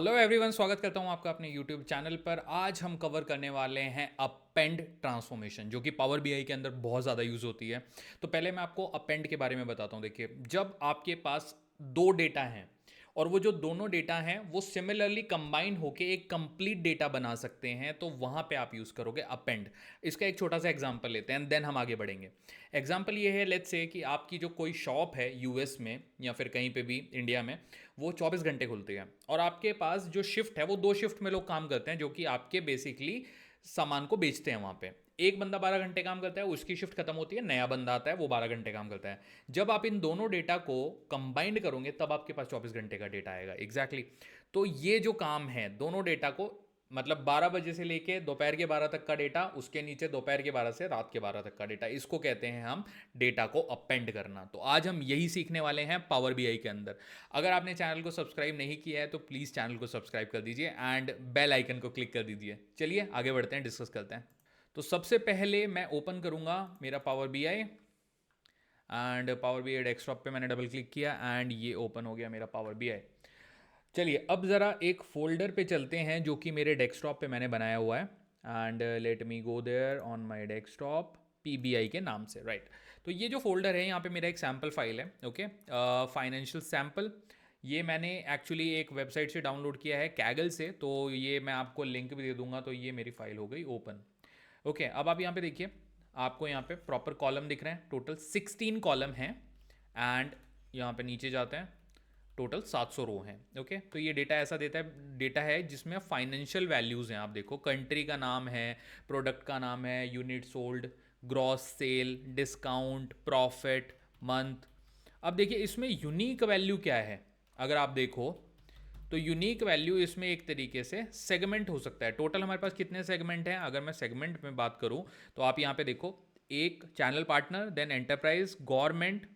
Hello everyone, स्वागत करता हूं आपका अपने यूट्यूब चैनल पर। आज हम कवर करने वाले हैं अपेंड ट्रांसफॉर्मेशन, जो कि पावर बीआई के अंदर बहुत ज़्यादा यूज़ होती है। तो पहले मैं आपको अपेंड के बारे में बताता हूं। देखिए, जब आपके पास दो डेटा हैं और वो जो दोनों डेटा हैं वो सिमिलरली कंबाइन होके एक कंप्लीट डेटा बना सकते हैं, तो वहाँ पे आप यूज़ करोगे अपेंड। इसका एक छोटा सा एग्जांपल लेते हैं, देन हम आगे बढ़ेंगे। एग्जांपल ये है, लेट्स से कि आपकी जो कोई शॉप है यूएस में या फिर कहीं पे भी इंडिया में, वो 24 घंटे खुलती है और आपके पास जो शिफ्ट है वो दो शिफ्ट में लोग काम करते हैं, जो कि आपके बेसिकली सामान को बेचते हैं वहाँ पे। एक बंदा 12 घंटे काम करता है, उसकी शिफ्ट खत्म होती है, नया बंदा आता है, वो 12 घंटे काम करता है। जब आप इन दोनों डेटा को कंबाइंड करोगे तब आपके पास 24 घंटे का डेटा आएगा। एग्जैक्टली तो ये जो काम है दोनों डेटा को, मतलब 12 बजे से लेके दोपहर के 12 तक का डेटा, उसके नीचे दोपहर के 12 से रात के 12 तक का डेटा, इसको कहते हैं हम डेटा को अपेंड करना। तो आज हम यही सीखने वाले हैं पावर बीआई के अंदर। अगर आपने चैनल को सब्सक्राइब नहीं किया है तो प्लीज़ चैनल को सब्सक्राइब कर दीजिए एंड बेल आइकन को क्लिक कर दीजिए। चलिए आगे बढ़ते हैं, डिस्कस करते हैं। तो सबसे पहले मैं ओपन करूंगा मेरा power BI and power BI desktop पे मैंने डबल क्लिक किया एंड ये ओपन हो गया मेरा पावर बीआई। चलिए अब ज़रा एक फ़ोल्डर पे चलते हैं जो कि मेरे डेस्कटॉप पे मैंने बनाया हुआ है and let me go there on my desktop PBI के नाम से, राइट। तो ये जो फोल्डर है यहाँ पे मेरा एक सैम्पल फाइल है, ओके, फाइनेंशियल सैम्पल। ये मैंने एक्चुअली एक वेबसाइट से डाउनलोड किया है, कैगल से, तो ये मैं आपको लिंक भी दे दूंगा। तो ये मेरी फाइल हो गई ओपन। ओके, अब आप यहाँ पे देखिए, आपको यहाँ पे प्रॉपर कॉलम दिख रहे हैं, टोटल 16 कॉलम हैं एंड यहाँ पे नीचे जाते हैं, टोटल 700 रो हैं। ओके, तो ये डेटा ऐसा डेटा है जिसमें फाइनेंशियल वैल्यूज़ हैं। आप देखो, कंट्री का नाम है, प्रोडक्ट का नाम है, unit sold, gross sale, discount, profit, month. अब देखिए इसमें यूनिक वैल्यू क्या है, अगर आप देखो तो यूनिक वैल्यू इसमें एक तरीके से सेगमेंट हो सकता है। टोटल हमारे पास कितने सेगमेंट हैं, अगर मैं सेगमेंट में बात करूं तो आप यहाँ पे देखो, एक channel partner, then enterprise, government,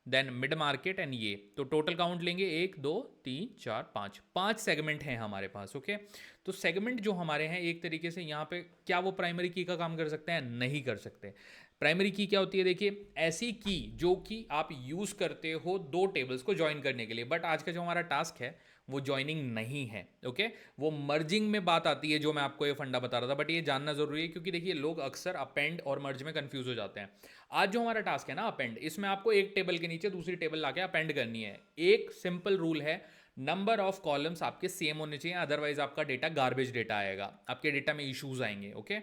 then mid market and ये। तो टोटल काउंट लेंगे, 1 2 3 4 5, 5 सेगमेंट हैं हमारे पास। ओके, तो सेगमेंट जो हमारे हैं एक तरीके से यहाँ पे, क्या वो प्राइमरी की का काम कर सकते हैं? नहीं कर सकते। प्राइमरी की क्या होती है? देखिए, ऐसी की जो कि आप यूज़ करते हो दो टेबल्स को ज्वाइन करने के लिए, बट आज का जो हमारा टास्क है वो ज्वाइनिंग नहीं है। ओके, वो मर्जिंग में बात आती है, जो मैं आपको ये फंडा बता रहा था। बट ये जानना जरूरी है क्योंकि देखिए लोग अक्सर अपेंड और मर्ज में कंफ्यूज हो जाते हैं। आज जो हमारा टास्क है ना अपेंड, इसमें आपको एक टेबल के नीचे दूसरी टेबल लाके अपेंड करनी है। एक सिंपल रूल है, नंबर ऑफ कॉलम्स आपके सेम होने चाहिए, अदरवाइज आपका डेटा गार्बेज डेटा आएगा, आपके डेटा में इश्यूज आएंगे। ओके,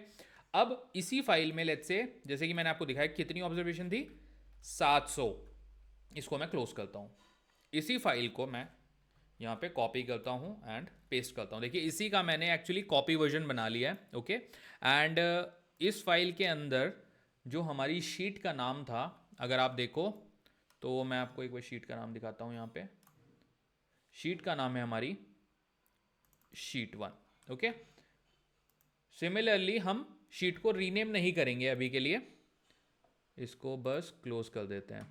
अब इसी फाइल में लेट्स से, जैसे कि मैंने आपको दिखाया कितनी ऑब्जर्वेशन थी, 700। इसको मैं क्लोज करता हूँ, इसी फाइल को मैं यहाँ पे कॉपी करता हूँ एंड पेस्ट करता हूँ। देखिए इसी का मैंने एक्चुअली कॉपी वर्जन बना लिया है। ओके, एंड इस फाइल के अंदर जो हमारी शीट का नाम था, अगर आप देखो तो मैं आपको एक बार शीट का नाम दिखाता हूँ। यहाँ पे शीट का नाम है हमारी शीट 1। ओके, सिमिलरली हम शीट को रीनेम नहीं करेंगे अभी के लिए, इसको बस क्लोज कर देते हैं।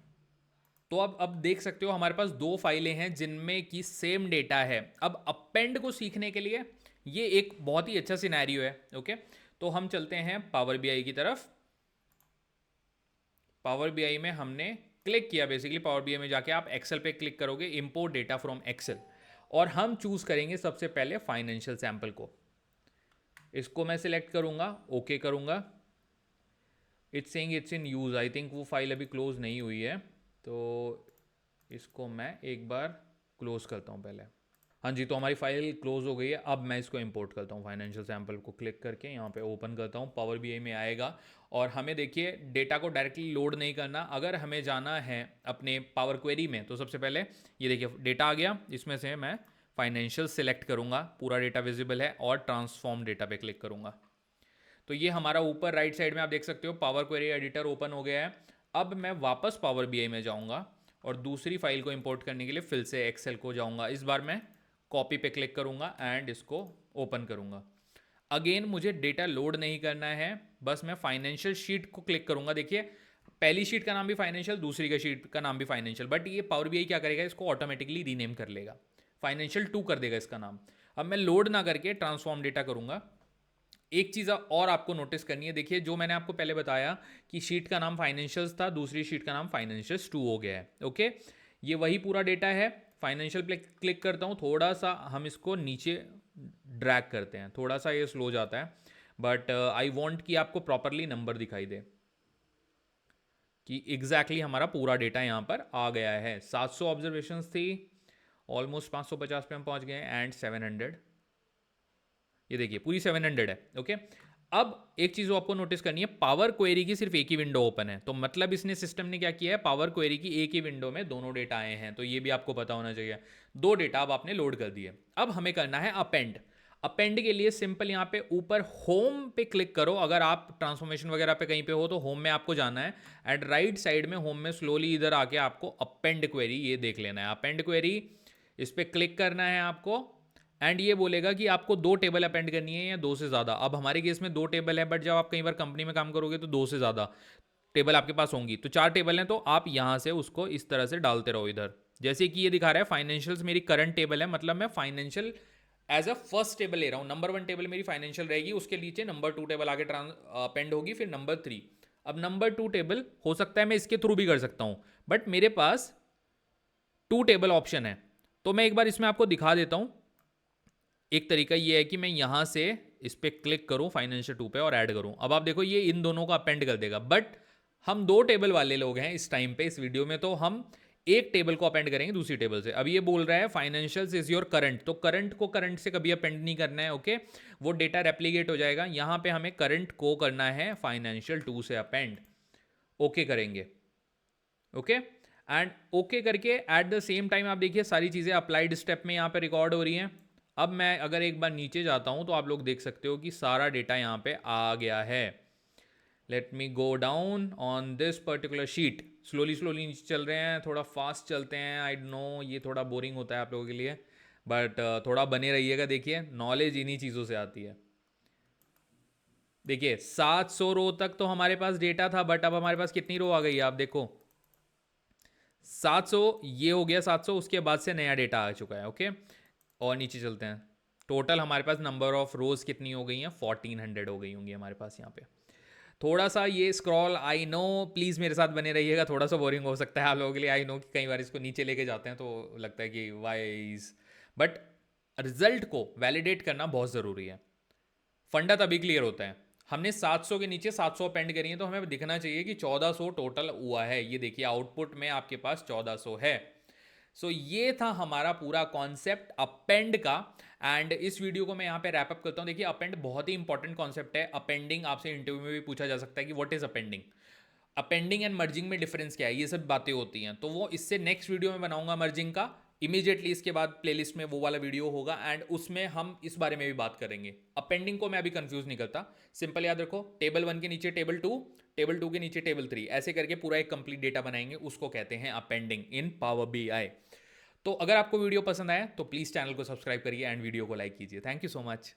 तो अब देख सकते हो हमारे पास दो फाइलें हैं जिनमें की सेम डेटा है। अब अपेंड को सीखने के लिए ये एक बहुत ही अच्छा सिनेरियो है। ओके, तो हम चलते हैं पावर बीआई की तरफ। पावर बीआई में हमने क्लिक किया, बेसिकली पावर बीआई में जाके आप एक्सेल पे क्लिक करोगे, इंपोर्ट डेटा फ्रॉम एक्सेल, और हम चूज करेंगे सबसे पहले फाइनेंशियल सैंपल को। इसको मैं सिलेक्ट करूंगा, ओके करूंगा। It's saying it's in use, I think वो फाइल अभी क्लोज नहीं हुई है, तो इसको मैं एक बार क्लोज करता हूँ पहले। हाँ जी, तो हमारी फाइल क्लोज हो गई है। अब मैं इसको इंपोर्ट करता हूँ, फाइनेंशियल सैंपल को क्लिक करके यहाँ पे ओपन करता हूँ, पावर बीआई में आएगा। और हमें देखिए डेटा को डायरेक्टली लोड नहीं करना, अगर हमें जाना है अपने पावर क्वेरी में तो सबसे पहले ये देखिए डेटा आ गया, इसमें से मैं फाइनेंशियल सिलेक्ट करूँगा, पूरा डेटा विजिबल है, और ट्रांसफॉर्म डेटा पे क्लिक करूँगा। तो ये हमारा ऊपर राइट साइड में आप देख सकते हो पावर क्वेरी एडिटर ओपन हो गया है। अब मैं वापस पावर बीआई में जाऊँगा और दूसरी फाइल को इंपोर्ट करने के लिए फिर से एक्सेल को जाऊँगा। इस बार मैं कॉपी पे क्लिक करूँगा एंड इसको ओपन करूँगा। अगेन मुझे डेटा लोड नहीं करना है, बस मैं फाइनेंशियल शीट को क्लिक करूँगा। देखिए पहली शीट का नाम भी फाइनेंशियल, दूसरी का शीट का नाम भी फाइनेंशियल, बट ये पावर बीआई क्या करेगा, इसको ऑटोमेटिकली रीनेम कर लेगा, फाइनेंशियल 2 कर देगा इसका नाम। अब मैं लोड ना करके ट्रांसफॉर्म डेटा करूँगा। एक चीज़ और आपको नोटिस करनी है, देखिए जो मैंने आपको पहले बताया कि शीट का नाम फाइनेंशियल्स था, दूसरी शीट का नाम फाइनेंशियल्स 2 हो गया है। ओके, ये वही पूरा डेटा है, फाइनेंशियल पे क्लिक करता हूँ, थोड़ा सा हम इसको नीचे ड्रैग करते हैं, थोड़ा सा ये स्लो जाता है, बट आई वांट कि आपको प्रॉपरली नंबर दिखाई दे कि एग्जैक्टली हमारा पूरा डेटा यहाँ पर आ गया है। 700 ऑब्जर्वेशंस थी, ऑलमोस्ट 550 पे हम पहुँच गए एंड 700, ये देखिए पूरी 700 है। ओके, अब एक चीज़ आपको नोटिस करनी है, पावर क्वेरी की सिर्फ एक ही विंडो ओपन है, तो मतलब इसने सिस्टम ने क्या किया है, पावर क्वेरी की एक ही विंडो में दोनों डेटा आए हैं, तो ये भी आपको पता होना चाहिए। दो डेटा अब आपने लोड कर दिए। अब हमें करना है अपेंड। अपेंड के लिए सिंपल यहाँ पे ऊपर होम पे क्लिक करो, अगर आप ट्रांसफॉर्मेशन वगैरह पे कहीं पे हो तो होम में आपको जाना है, एंड राइट साइड में होम में स्लोली इधर आके आपको अपेंड क्वेरी ये देख लेना है। अपेंड क्वेरी, इस पर क्लिक करना है आपको, एंड ये बोलेगा कि आपको 2 टेबल अपेंड करनी है या 2 से ज़्यादा। अब हमारे केस में 2 टेबल है, बट जब आप कई बार कंपनी में काम करोगे तो 2 से ज़्यादा टेबल आपके पास होंगी, तो 4 टेबल हैं, तो आप यहाँ से उसको इस तरह से डालते रहो इधर। जैसे कि ये दिखा रहा है फाइनेंशियल्स मेरी करंट टेबल है, मतलब मैं financial as a first table ले रहा हूँ। नंबर 1 टेबल मेरी फाइनेंशियल रहेगी, उसके नीचे नंबर 2 टेबल आगे अपेंड होगी, फिर नंबर 3। अब नंबर 2 टेबल हो सकता है मैं इसके थ्रू भी कर सकता हूँ, बट मेरे पास 2 टेबल ऑप्शन है, तो मैं एक बार इसमें आपको दिखा देता हूँ। एक तरीका ये है कि मैं यहाँ से इस पर क्लिक करूँ फाइनेंशियल 2 पे और ऐड करूँ। अब आप देखो ये इन दोनों को अपेंड कर देगा, बट हम 2 टेबल वाले लोग हैं इस टाइम पे इस वीडियो में, तो हम एक टेबल को अपेंड करेंगे दूसरी टेबल से। अब ये बोल रहा है फाइनेंशियल्स इज योर करंट, तो करंट को करंट से कभी अपेंड नहीं करना है। ओके, वो डेटा रेप्लीकेट हो जाएगा। यहाँ पे हमें करंट को करना है फाइनेंशियल 2 से अपेंड। ओके करेंगे, ओके, एंड ओके करके एट द सेम टाइम आप देखिए सारी चीज़ें अप्लाइड स्टेप में यहाँ पे रिकॉर्ड हो रही हैं। अब मैं अगर एक बार नीचे जाता हूँ तो आप लोग देख सकते हो कि सारा डेटा यहाँ पे आ गया है। Late me go down on this particular sheet. Slowly slowly नीचे चल रहे हैं, थोड़ा फास्ट चलते हैं, आई नो ये थोड़ा बोरिंग होता है आप लोगों के लिए, बट थोड़ा बने रहिएगा। देखिए नॉलेज इन्हीं चीज़ों से आती है। देखिए 700 रो तक तो हमारे पास डेटा था, बट अब हमारे पास कितनी रो आ गई है आप देखो, 700, ये हो गया 700, उसके बाद से नया डेटा आ चुका है। ओके, और नीचे चलते हैं। टोटल हमारे पास नंबर ऑफ रोज कितनी हो गई हैं, 1400 हो गई होंगी हमारे पास यहाँ पे। थोड़ा सा ये स्क्रॉल, आई नो, प्लीज़ मेरे साथ बने रहिएगा, थोड़ा सा बोरिंग हो सकता है आप लोगों के लिए। आई नो कि कई बार इसको नीचे लेके जाते हैं तो लगता है कि वाइज, बट रिजल्ट को वैलिडेट करना बहुत ज़रूरी है। फंडा तभी क्लियर होता है। हमने 700 के नीचे 700 अपेंड करी है, तो हमें दिखना चाहिए कि 1400 टोटल हुआ है। ये देखिए आउटपुट में आपके पास 1400 है। सो ये था हमारा पूरा कॉन्सेप्ट अपेंड का, एंड इस वीडियो को मैं यहाँ पे रैप अप करता हूँ। देखिए अपेंड बहुत ही इंपॉर्टेंट कॉन्सेप्ट है। अपेंडिंग आपसे इंटरव्यू में भी पूछा जा सकता है कि what is appending, appending and merging में डिफरेंस क्या है, ये सब बातें होती हैं। तो वो इससे नेक्स्ट वीडियो में बनाऊंगा मर्जिंग का, इमीडिएटली इसके बाद प्लेलिस्ट में वो वाला वीडियो होगा, एंड उसमें हम इस बारे में भी बात करेंगे। अपेंडिंग को मैं अभी कंफ्यूज नहीं करता, सिंपल याद रखो, टेबल 1 के नीचे टेबल 2, टेबल 2 के नीचे टेबल 3, ऐसे करके पूरा एक कंप्लीट डेटा बनाएंगे, उसको कहते हैं अपेंडिंग इन पावर बीआई। तो अगर आपको वीडियो पसंद आया तो प्लीज़ चैनल को सब्सक्राइब करिए एंड वीडियो को लाइक कीजिए। Thank you so much.